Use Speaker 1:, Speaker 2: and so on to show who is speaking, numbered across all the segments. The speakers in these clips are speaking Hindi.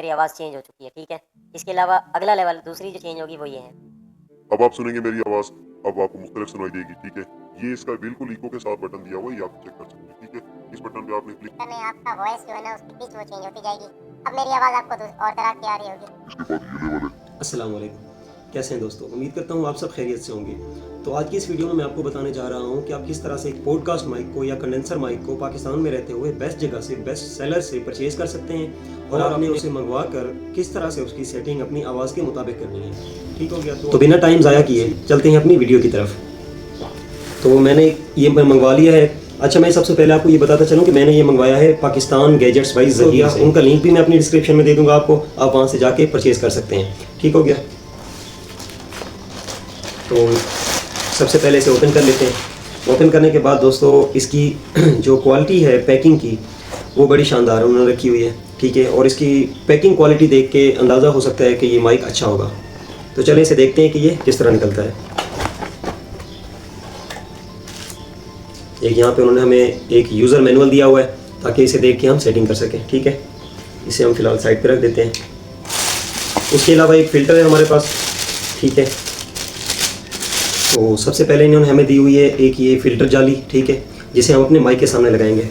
Speaker 1: मेरी आवाज़ चेंज हो चुकी है, ठीक है। इसके अलावा अगला लेवल दूसरी जो चेंज होगी वो ये है।
Speaker 2: अब आप सुनेंगे मेरी आवाज़, अब आपको मुख्तलिफ सुनाई देगी, ठीक है। ये इसका बिल्कुल इको के साथ बटन दिया हुआ है, ये आप चेक कर सकते हैं, ठीक है। इस बटन पे आपने क्लिक
Speaker 3: में आपका वॉइस जो है ना उसकी पिच वो चेंज होती जाएगी। अब मेरी आवाज़ आपको और तरह की आ रही होगी।
Speaker 2: इसके बाद ये लेवल है।
Speaker 4: अस्सलाम वालेकुम, कैसे हैं दोस्तों। उम्मीद करता हूँ आप सब खैरियत से होंगे। तो आज की इस वीडियो में मैं आपको बताने जा रहा हूँ कि आप किस तरह से एक पॉडकास्ट माइक को या कंडेंसर माइक को पाकिस्तान में रहते हुए बेस्ट जगह से, बेस्ट सेलर से परचेज कर सकते हैं और आपने उसे मंगवा कर किस तरह से उसकी सेटिंग अपनी आवाज़ के मुताबिक करनी है। ठीक हो गया, तो बिना टाइम ज़ाया किए चलते हैं अपनी वीडियो की तरफ। तो मैंने ये मंगवा लिया है। अच्छा, मैं सबसे पहले आपको ये बताता चलूँ कि मैंने ये मंगवाया है पाकिस्तान गैजेट्स बाई ज़हीरा से। उनका लिंक भी मैं अपनी डिस्क्रिप्शन में दे दूँगा आपको, आप वहाँ से जाके परचेज कर सकते हैं। ठीक हो गया, तो सबसे पहले इसे ओपन कर लेते हैं। ओपन करने के बाद दोस्तों इसकी जो क्वालिटी है पैकिंग की वो बड़ी शानदार उन्होंने रखी हुई है, ठीक है। और इसकी पैकिंग क्वालिटी देख के अंदाज़ा हो सकता है कि ये माइक अच्छा होगा। तो चलिए इसे देखते हैं कि ये किस तरह निकलता है। एक यहाँ पे उन्होंने हमें एक यूज़र मैनुअल दिया हुआ है ताकि इसे देख के हम सेटिंग कर सकें, ठीक है। इसे हम फ़िलहाल साइड पे रख देते हैं। उसके अलावा एक फ़िल्टर है हमारे पास, ठीक है। तो सबसे पहले इन्होंने हमें दी हुई है एक ये फ़िल्टर जाली, ठीक है, जिसे हम अपने माइक के सामने लगाएंगे।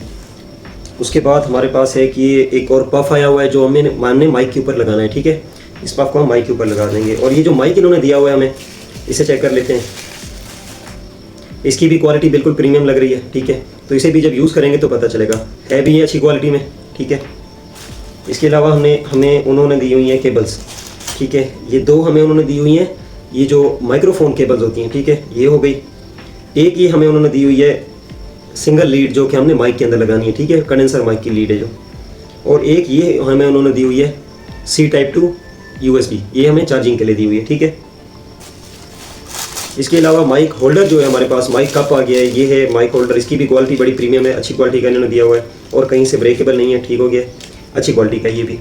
Speaker 4: उसके बाद हमारे पास है कि ये एक और पफ़ आया हुआ है जो हमने माइक के ऊपर लगाना है, ठीक है। इस पफ़ को हम माइक के ऊपर लगा देंगे। और ये जो माइक इन्होंने दिया हुआ है हमें, इसे चेक कर लेते हैं। इसकी भी क्वालिटी बिल्कुल प्रीमियम लग रही है, ठीक है। तो इसे भी जब यूज़ करेंगे तो पता चलेगा, है भी ये अच्छी क्वालिटी में, ठीक है। इसके अलावा हमें उन्होंने दी हुई हैं केबल्स, ठीक है। ये दो हमें उन्होंने दी हुई हैं, ये जो माइक्रोफोन केबल्स होती हैं, ठीक है, ये हो गई। एक ये हमें उन्होंने दी हुई है सिंगल लीड जो कि हमने माइक के अंदर लगानी है, ठीक है, कंडेंसर माइक की लीड है जो। और एक ये हमें उन्होंने दी हुई है C Type 2 USB, ये हमें चार्जिंग के लिए दी हुई है, ठीक है। इसके अलावा माइक होल्डर जो है हमारे पास, माइक कप आ गया है, ये है माइक होल्डर। इसकी भी क्वालिटी बड़ी प्रीमियम है, अच्छी क्वालिटी का इन्होंने दिया हुआ है और कहीं से ब्रेकेबल नहीं है, ठीक हो गया, अच्छी क्वालिटी का ये भी।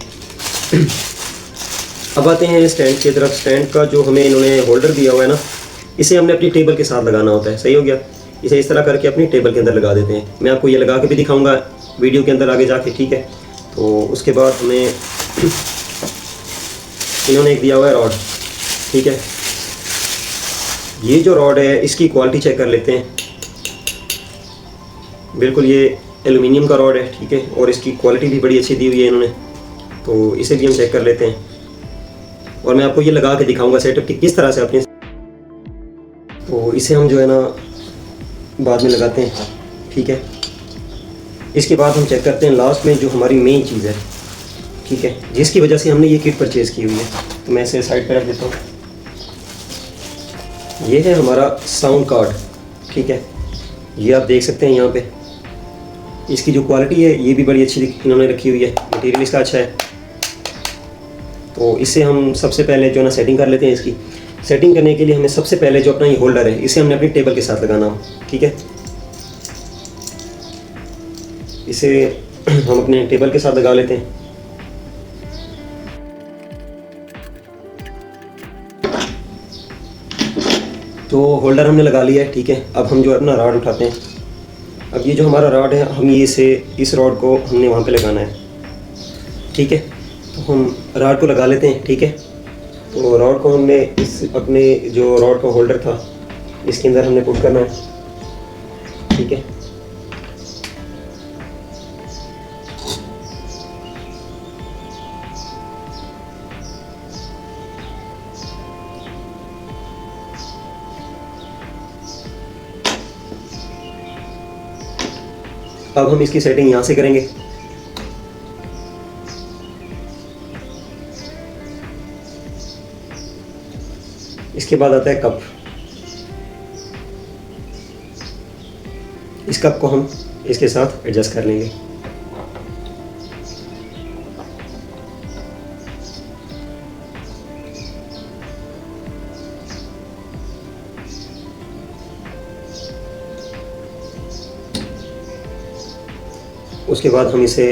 Speaker 4: अब आते हैं स्टैंड की तरफ। स्टैंड का जो हमें इन्होंने होल्डर दिया हुआ है ना, इसे हमने अपनी टेबल के साथ लगाना होता है, सही हो गया। इसे इस तरह करके अपनी टेबल के अंदर लगा देते हैं। मैं आपको ये लगा के भी दिखाऊंगा वीडियो के अंदर आगे जाके, ठीक है। तो उसके बाद हमें इन्होंने एक दिया हुआ है रॉड, ठीक है। ये जो रॉड है इसकी क्वालिटी चेक कर लेते हैं। बिल्कुल ये एल्युमिनियम का रॉड है, ठीक है। और इसकी क्वालिटी भी बड़ी अच्छी दी हुई है इन्होंने, तो इसे भी हम चेक कर लेते हैं। और मैं आपको ये लगा के दिखाऊंगा सेटअप की किस तरह से अपने। तो इसे हम जो है ना बाद में लगाते हैं, ठीक है। इसके बाद हम चेक करते हैं लास्ट में जो हमारी मेन चीज़ है, ठीक है, जिसकी वजह से हमने ये किट परचेज़ की हुई है। तो मैं इसे साइड पर रख देता हूँ। ये है हमारा साउंड कार्ड, ठीक है। ये आप देख सकते हैं यहाँ पे। इसकी जो क्वालिटी है ये भी बड़ी अच्छी इन्होंने रखी हुई है, मटेरियल इसका अच्छा है। तो इससे हम सबसे पहले जो है ना सेटिंग कर लेते हैं। इसकी सेटिंग करने के लिए हमें सबसे पहले जो अपना ये होल्डर है इसे हमने अपनी टेबल के साथ लगाना हो, ठीक है। इसे हम अपने टेबल के साथ लगा लेते हैं। तो होल्डर हमने लगा लिया है, ठीक है। अब हम जो है अपना रॉड उठाते हैं। अब ये जो हमारा रॉड है, हम ये से इस रॉड को हमने वहाँ पे लगाना है, ठीक है। तो हम रॉड को लगा लेते हैं, ठीक है। तो रॉड को हमने इस अपने जो रॉड का होल्डर था इसके अंदर हमने पुट करना है, ठीक है। अब हम इसकी सेटिंग यहाँ से करेंगे। इसके बाद आता है कप। इस कप को हम इसके साथ एडजस्ट कर लेंगे। उसके बाद हम इसे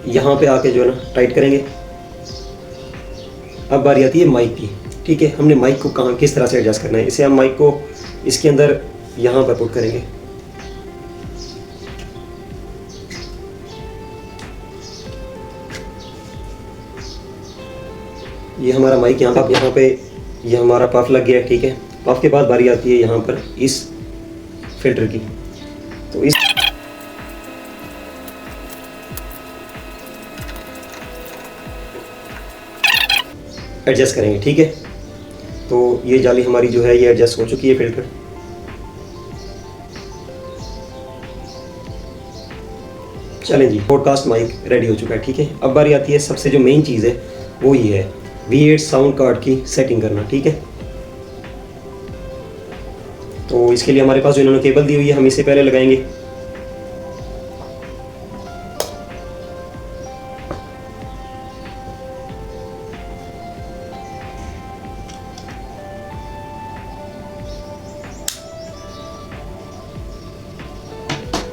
Speaker 4: यहाँ पे आके जो है ना टाइट करेंगे। अब बारी आती है माइक की, ठीक है। हमने माइक को कहाँ किस तरह से एडजस्ट करना है। इसे हम माइक को इसके अंदर यहाँ पर पुट करेंगे, ये हमारा माइक यहाँ पे ये हमारा पफ लग गया है, ठीक है। पफ के बाद बारी आती है यहाँ पर इस फिल्टर की, तो इस एडजस्ट करेंगे, ठीक है। तो ये जाली हमारी जो है ये एडजस्ट हो चुकी है फिल्टर। चलें जी, पॉडकास्ट माइक रेडी हो चुका है, ठीक है। अब बारी आती है सबसे जो मेन चीज़ है वो ये है V8 साउंड कार्ड की सेटिंग करना, ठीक है। तो इसके लिए हमारे पास जो इन्होंने केबल दी हुई है हम इसे पहले लगाएंगे।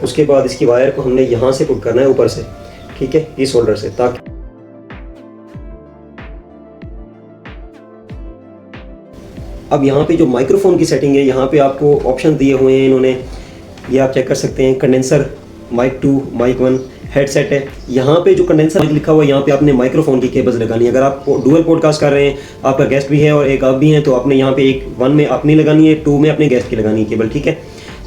Speaker 4: उसके बाद इसकी वायर को हमने यहाँ से पुट करना है ऊपर से, ठीक है, इस होल्डर से, ताकि अब यहाँ पे जो माइक्रोफोन की सेटिंग है यहाँ पे आपको ऑप्शन दिए हुए हैं इन्होंने, ये आप चेक कर सकते हैं। कंडेंसर, माइक 2, माइक 1, हेडसेट है। यहाँ पे जो कंडेंसर लिखा हुआ है यहाँ पे आपने माइक्रोफोन की केबल्स लगानी है। अगर आप डुअल पॉडकास्ट कर रहे हैं, आपका गेस्ट भी है और एक आप भी हैं, तो आपने यहाँ पे एक 1 में अपनी लगानी है, 2 में अपने गेस्ट की लगानी है केबल, ठीक है।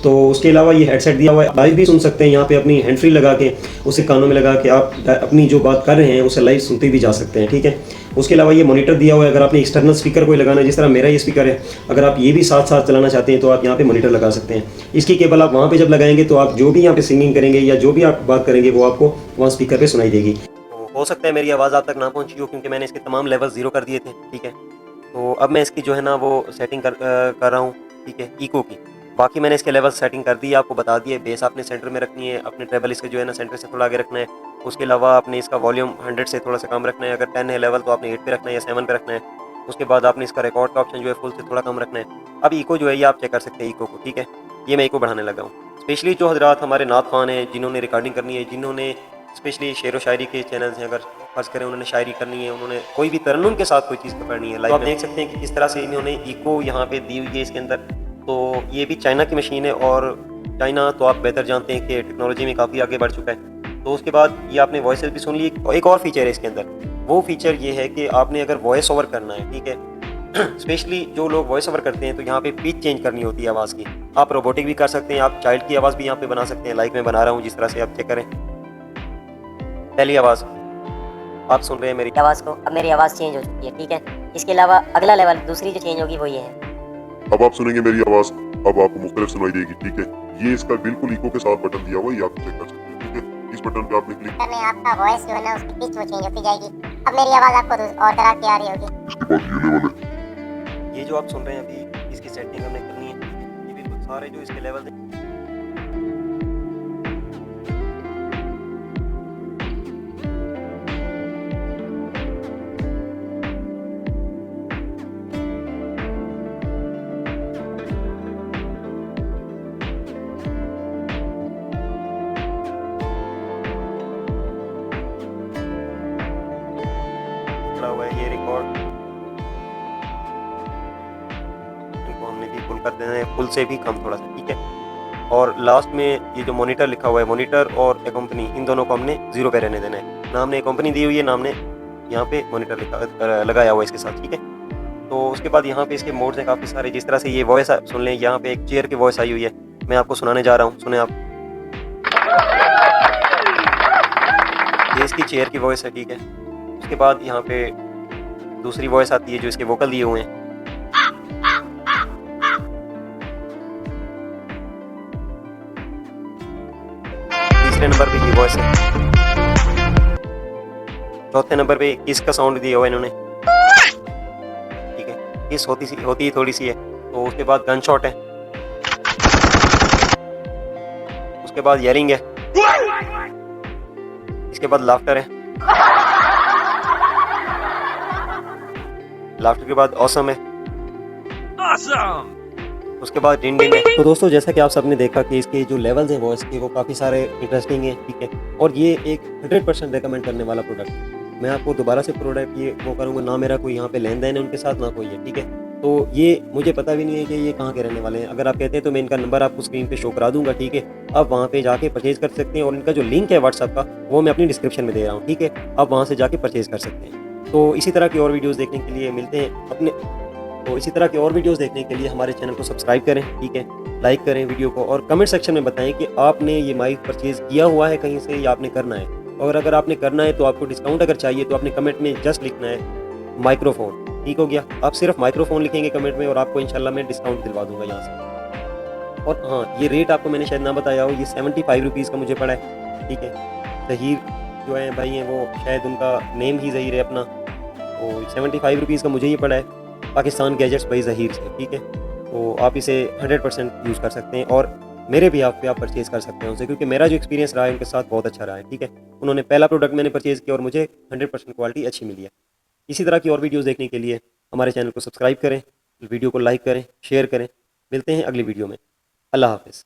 Speaker 4: तो उसके अलावा ये हेडसेट दिया हुआ है, लाइव भी सुन सकते हैं। यहाँ पे अपनी हैंड फ्री लगा के उसे कानों में लगा के आप अपनी जो बात कर रहे हैं उसे लाइव सुनते भी जा सकते हैं, ठीक है। उसके अलावा ये मॉनिटर दिया हुआ है। अगर आपने एक्सटर्नल स्पीकर कोई लगाना है, जिस तरह मेरा ये स्पीकर है, अगर आप ये भी साथ साथ चलाना चाहते हैं तो आप यहाँ पे मॉनिटर लगा सकते हैं। इसकी केबल आप वहाँ पे जब लगाएंगे तो आप जो भी यहाँ पे सिंगिंग करेंगे या जो भी आप बात करेंगे वो आपको वहाँ स्पीकर पे सुनाई देगी। तो हो सकता है मेरी आवाज़ आप तक ना पहुँची हो, क्योंकि मैंने इसके तमाम लेवल 0 कर दिए थे, ठीक है। तो अब मैं इसकी जो है ना वो सेटिंग कर रहा हूँ, ठीक है, इको की। बाकी मैंने इसके लेवल सेटिंग कर दी है, आपको बता दिए। बेस आपने सेंटर में रखनी है, अपने ट्रेबल इसके जो है ना सेंटर से थोड़ा आगे रखना है। उसके अलावा आपने इसका वॉल्यूम 100 से थोड़ा सा कम रखना है। अगर 10 है लेवल तो आपने 8 पे रखना है या 7 पे रखना है। उसके बाद आपने इसका रिकॉर्ड का ऑप्शन जो है फुल से थोड़ा कम रखना है। अब इको जो है ये आप चेक कर सकते हैं इको को, ठीक है। ये मैं इको बढ़ाने लगा हूँ। स्पेशली जो हजरात हमारे नात खान हैं, जिन्होंने रिकॉर्डिंग करनी है, जिन्होंने स्पेशली शेर व शायरी के चैनल्स हैं, अगर फर्ज करें उन्होंने शायरी करनी है, उन्होंने कोई भी तरन्नुम के साथ कोई चीज़ पकड़नी है, लाइव आप देख सकते हैं कि किस तरह से इन्होंने इको यहाँ पे दी हुई है इसके अंदर। तो ये भी चाइना की मशीन है और चाइना तो आप बेहतर जानते हैं कि टेक्नोलॉजी में काफ़ी आगे बढ़ चुका है। तो उसके बाद ये आपने वॉइस भी सुन ली। एक और फीचर है इसके अंदर, वो फीचर ये है कि आपने अगर वॉइस ओवर करना है, ठीक है, स्पेशली जो लोग वॉइस ओवर करते हैं तो यहाँ पे पिच चेंज करनी होती है आवाज़ की। आप रोबोटिक भी कर सकते हैं, आप चाइल्ड की आवाज़ भी यहाँ पे बना सकते हैं, लाइक मैं बना रहा हूँ जिस तरह से, आप चेक करें। पहली आवाज़ आप सुन रहे हैं मेरी
Speaker 1: आवाज़ को। अब मेरी आवाज़ चेंज हो चुकी है, ठीक है। इसके अलावा अगला लेवल दूसरी जो चेंज होगी वो ये है।
Speaker 2: अब आप सुनेंगे मेरी आवाज, अब आपको मुख्तलिफ सुनाई देगी, ठीक है। ये इसका बिल्कुल इको के साथ बटन दिया हुआ है, ये आप चेक कर सकते हैं, ठीक है। इस बटन पे आपने क्लिक
Speaker 3: करने आपका वॉइस जो है ना उसकी पिच वो चेंज होती जाएगी। अब मेरी आवाज आपको और तरह की आ रही होगी।
Speaker 2: इसके बाद ये लेवल है।
Speaker 4: ये जो आप सुन रहे हैं अभी, इसकी सेटिंग हमने करनी है। ये बिल्कुल सारे जो इसके लेवल हैं, हुआ है ये रिकॉर्ड, इनको हमने भी फुल कर देना है, फुल से भी कम थोड़ा सा, ठीक है। और लास्ट में ये जो मॉनिटर लिखा हुआ है, मॉनिटर और ए कंपनी, इन दोनों को हमने 0 पे रहने देना है। नाम ने कंपनी दी हुई है, नाम ने यहाँ पे मॉनिटर लिखा लगाया हुआ है इसके साथ, ठीक है। तो उसके बाद यहाँ पे इसके मोड्स हैं काफ़ी सारे। जिस तरह से ये वॉइस सुन लें, यहाँ पे एक चेयर की वॉइस आई हुई है, मैं आपको सुनाने जा रहा हूँ, सुने आप। ये इसकी चेयर की वॉइस है, ठीक है। उसके बाद यहाँ पे दूसरी वॉइस आती है जो इसके वोकल दिए हुए हैं। तीसरे नंबर पे ये वॉइस है। चौथे नंबर पे किस का साउंड दिया हुआ है इन्होंने, ठीक है। किस होती थोड़ी सी है। तो उसके बाद गन शॉट है, उसके बाद यरिंग है, इसके बाद लाफ्टर है, लाफ्टर के बाद ऑसम है, उसके बाद डिंडिंग है। तो दोस्तों जैसा कि आप सबने देखा कि इसके जो लेवल्स हैं वॉइस के वो काफ़ी सारे इंटरेस्टिंग हैं, ठीक है। और ये एक 100% रिकमेंड करने वाला प्रोडक्ट है। मैं आपको दोबारा से प्रोडक्ट ये वो करूँगा ना, मेरा कोई यहाँ पे लेन देन है उनके साथ, ना कोई है, ठीक है। तो ये मुझे पता भी नहीं है कि ये कहाँ के रहने वाले हैं। अगर आप कहते हैं तो मैं इनका नंबर आपको स्क्रीन पे शो करा दूंगा, ठीक है। आप वहाँ पे जाके परचेज कर सकते हैं और इनका जो लिंक है व्हाट्सएप का वो मैं अपनी डिस्क्रिप्शन में दे रहा हूँ, ठीक है। आप वहाँ से जाके परचेज कर सकते हैं। तो इसी तरह की और वीडियोस देखने के लिए मिलते हैं अपने तो इसी तरह की और वीडियोस देखने के लिए हमारे चैनल को सब्सक्राइब करें, ठीक है, लाइक करें वीडियो को और कमेंट सेक्शन में बताएं कि आपने ये माइक परचेज़ किया हुआ है कहीं से या आपने करना है। और अगर आपने करना है तो आपको डिस्काउंट अगर चाहिए तो आपने कमेंट में जस्ट लिखना है माइक्रोफोन, ठीक हो गया। आप सिर्फ माइक्रोफोन लिखेंगे कमेंट में और आपको इंशाल्लाह मैं डिस्काउंट दिलवा दूंगा यहाँ से। और हाँ, ये रेट आपको मैंने शायद ना बताया हो, ये 75 रुपीज़ का मुझे पड़ा है, ठीक है। ज़हीर जो है भाई हैं वो शायद उनका नेम ही ज़हीर है अपना, तो 75 रुपीज़ का मुझे ये पड़ा है पाकिस्तान गैजेट्स बाई ज़हीर से, ठीक है। तो आप इसे 100% यूज़ कर सकते हैं और मेरे भी आप परचेज़ कर सकते हैं उनसे, क्योंकि मेरा जो एक्सपीरियंस रहा है उनके साथ बहुत अच्छा रहा है, ठीक है। उन्होंने पहला प्रोडक्ट मैंने परचेज़ किया और मुझे 100% क्वालिटी अच्छी मिली है। इसी तरह की और वीडियोज़ देखने के लिए हमारे चैनल को सब्सक्राइब करें, वीडियो को लाइक करें, शेयर करें। मिलते हैं अगली वीडियो में। अल्लाह हाफ़िज़।